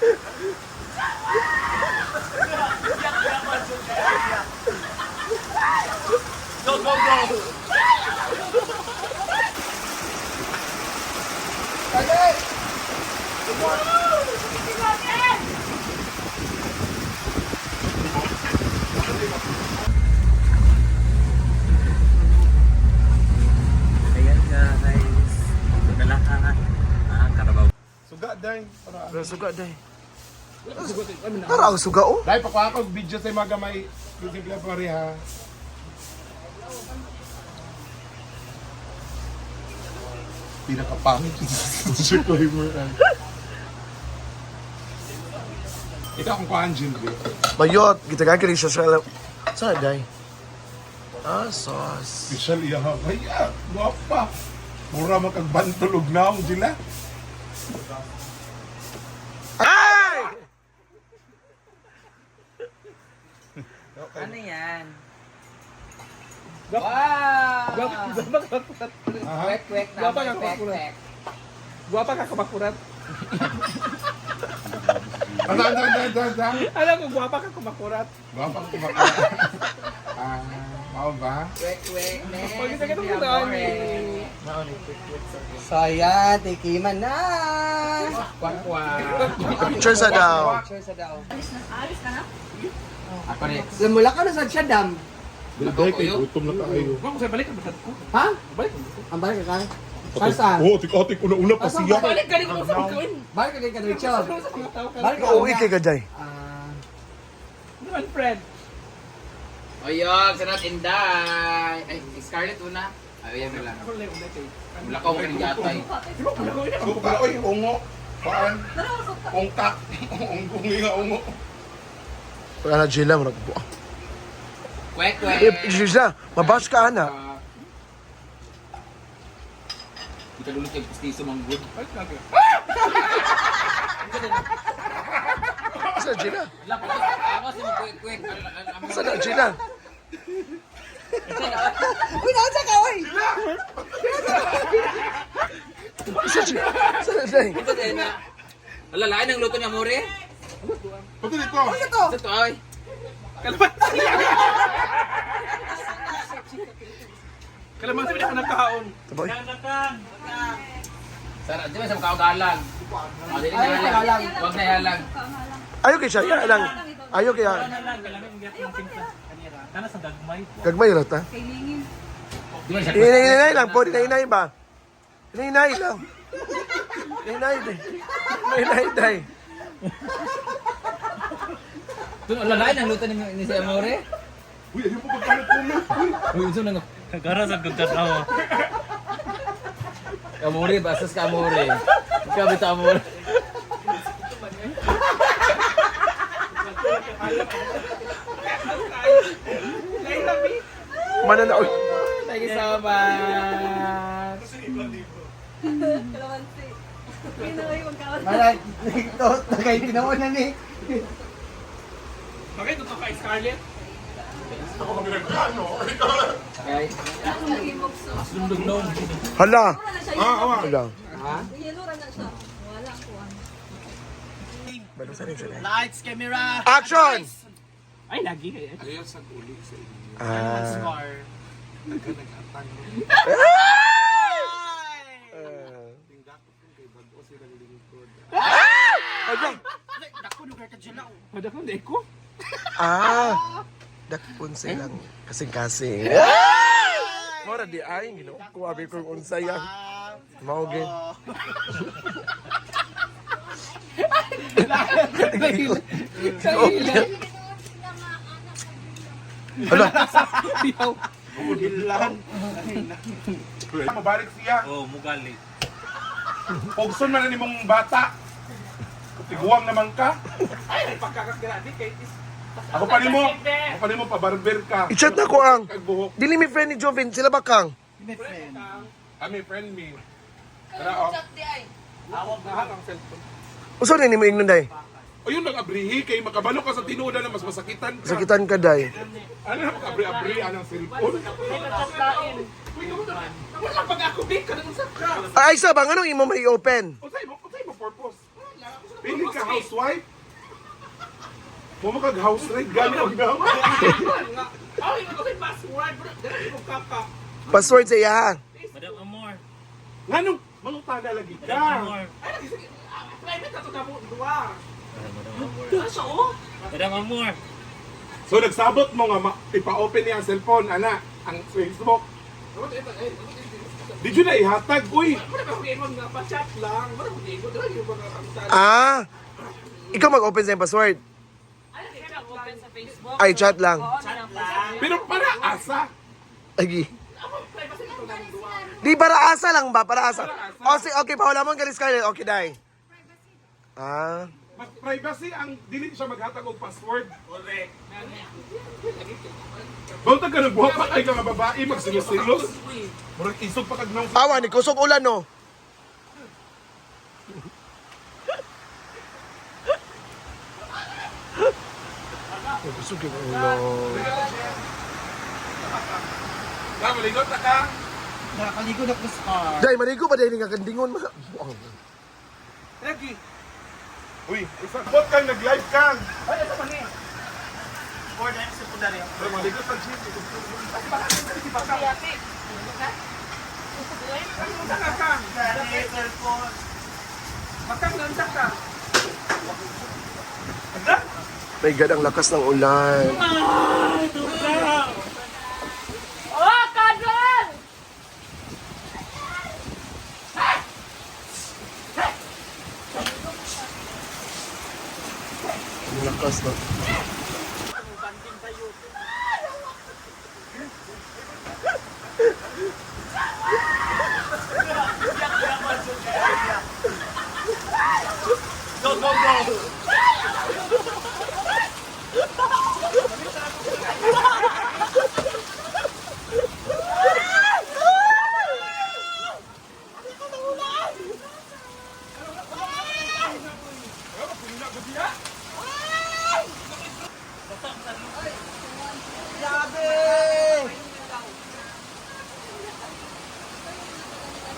Go, go, go! Ayan guys, ito na lang ang Carabao. Suga, day. Pero suga day. Tara ang suga oh. Day, pakuha ko video sa mga gamay. Simple pa rin ha. Pinakapangit. Disclaimer. Ito akong kuhaan, Jim. Bayot, kita kaya siya sa... Saan day? Ah, sauce. Special iya ha. Kaya, guwapa. Mura makagbantulog na akong sila. Ay! Ano yan? Wow! Kwek-kwek na, kwek-kwek. Guwapa ka kumakurat. Ang Alam ko, guwapa ka kumakurat. Guwapa ko kumakain. Mau ba? Kwek-kwek na. Pagkita ka nung daan So ayan, tikiman na! Picture sa daw. Cheers sa daw. Alis ka na? Ako rin. Mula ka na sa Shadam. Day, kay gutom na tayo. Ako sa'yo, balik ang batat ko. Ha? Balik ang Ang balik ka? Para saan? Oo, tik-otik, una-una pa Asan siya. ba? Balik ka rin kung saan gawin. Balik ka din ka Richo. Balik ka. Uuwi kay Gaday. Ano man, friend? Oyog, sanat Inday. Ay, Scarlett una. Ay, yan na lang. Ako lang yung ulit eh. Wala ko kaning yatay. Di ba, wala ko yun. Suka, oy, ungo. Paan? Ungkak. Unggungi nga ungo. Wala na Jilla, marag po. Kwek, kwek. Jilla, mabash ka ana. Kita dulu kay pustiso manggod. Balik ka. Saan Jilla? Wala pa. Ako si mo kwek, kwek. Saan Jilla? Uy, nasa ka, uy! Saan Day? Ito din na. Wala, lain ang luto niya, More. Pati dito. Ito, ay. Kalamansi pinaka nagkaon. Taboy. Sarap, di ba sa makakagalang? Dili na halang. Huwag na halang. Ayaw kay siya, yan lang. Ayaw kaya. Gagmay rata. Kailingin. Di ba siya? Inay lang po, inay ba? Inay lang. Inay day. Inay day. Ito, wala, lain ang luto ni si Amore. Uy, ayun po pagkalit po mo. Uy, ito na nga. Kagara sa gagad ako. Amore, basas ka Amore. Ikaw bita Amore. Mananaw. Thank you so much. Kalamansi. Hindi na kayo magkaon. Malay, ito, tagay tinaon na ni. Bakit ito kay Scarlett? Ako kami nagkano. Okay. Ako nag-imokso. Lundog-log. Hala. Wala na siya. Awa. Hala. Ha? Yaluran na siya. Wala ang kuwan. Lights, camera. Action! Ay, lagi kayo. Ayaw sa uli sa inyo. Scar. Nagkatang. Tingdakot ko kay bago silang lingkod. Hala. Dako, lugar ka dyan ako. Dako, hindi ko. Dakpon silang kasing-kasing. Mora di ay, ko abi kong unsaya. Maugin. Hala. Mabalik siya. Oh, mugali. Pogson man na ni mong bata. Tiguang naman ka. Ay, pagkakakirati kay Tis. Ako pa nimo pa barber ka. I-chat na ko ang. Kagbuhok. Dili mi friend ni Jovin, sila ba kang? Kami friend me. Tara oh. Nahak ang cellphone. Uso ni mo ingnon day. Ayun lang abrihi kay makabalo ka sa tinuda na mas masakitan ka. Sakitan ka day. Ano na makabri-abri anang cellphone? Wala pag ako, Vic. Ka na sa ka. Ay, isa bang anong imo may open? Unsay mo purpose? Pili ka housewife? Mo kag-house ride, gani ang gama. Ay, ano kay password? Dali mo kaka. Password sa iya ha. Madam Amor. Nganong mangutana lagi Madam ka? Amor. Ay, private na to na mo duwa. Madam Amor. Sa o? Madam Amor. So nagsabot mo nga ipa-open niya ang cellphone, ana, ang Facebook. Di yun na ihatag, uy. Wala ka mag-ingon nga pa-chat lang. Wala mag-ingon. Dali yung mga kamutan. Ah! Ikaw mag-open sa iyong password. Open sa Facebook. Ay, chat lang. Pero para asa. Lagi. Di para asa lang ba? Para asa. O, okay, pahula mo ang galis Scarlett. Okay, dai. Ah. Mas privacy ang dili siya maghatag og password. Correct. Bawtag ka nagbuhat pa kay nga babae magsilos-silos. Murag isog pa kag nang Awa, ni kusog ulan, no? Kusog yung ulan. maligot na ka. Nakaligo na ko sa Dai, marigo pa dahil nga kandingon. Lagi. Uy, isang bot kang nag-live kang. Ay, ito pa niya. Or na sa pundaryo. Pero maligot ang shit. Yapi. Ano ka ka? Makang lansa ka. My God, ang lakas ng ulan. Oh, kadron! Ang lakas ng...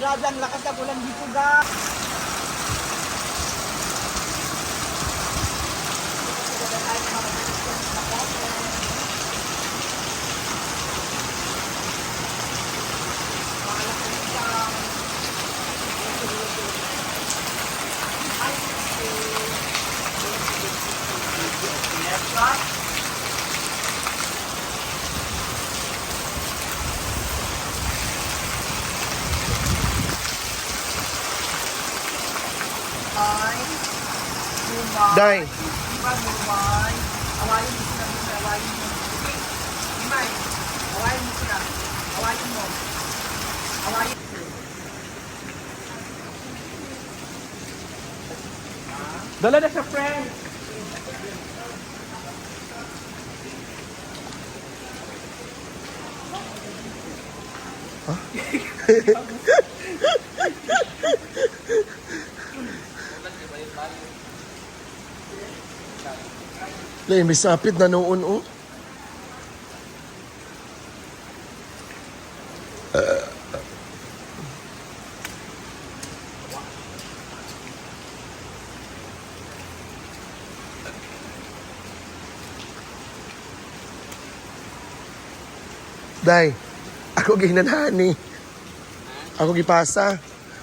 Grabe ang lakas ng ulan dito, ga. Dai, Awayin mo sila, awayin mo. Imay, awayin mo sila. Awayin mo. Awayin. Dala na sa friend. Lay, may sapit na noon, oh. Day, ako ginanani. Ako gipasa.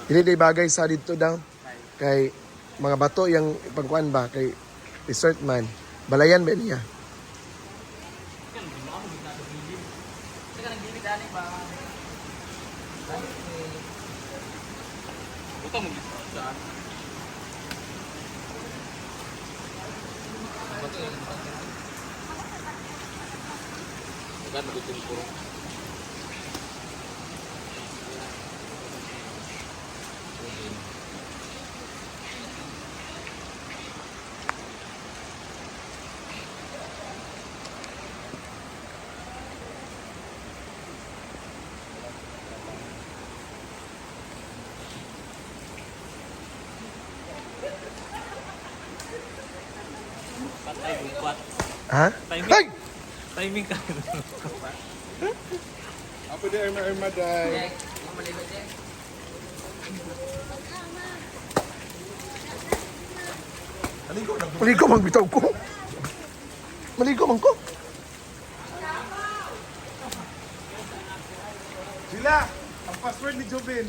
Dili day bagay sa dito daw. Kay mga bato yang pagkuan ba kay resort man. Balayan ba niya? Patay bukwat. Ha? Timing. Ay! Timing ka. Apa dia Irma Day? Maligot eh. Maligo man bitaw ko. Maligo man ko. Sila, ang password ni Jobin.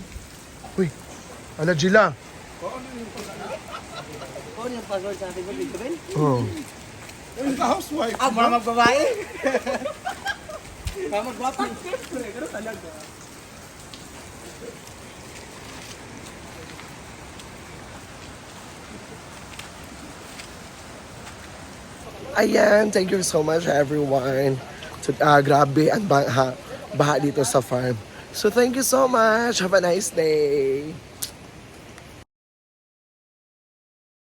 Uy, ala Gila. Ano yung password sa ating video, Ben? Oh. Yung housewife. Ah, mga magbabae? Mga magwapo. Pero talaga. Ayan, thank you so much everyone. So, grabe ang baha dito sa farm. So thank you so much. Have a nice day.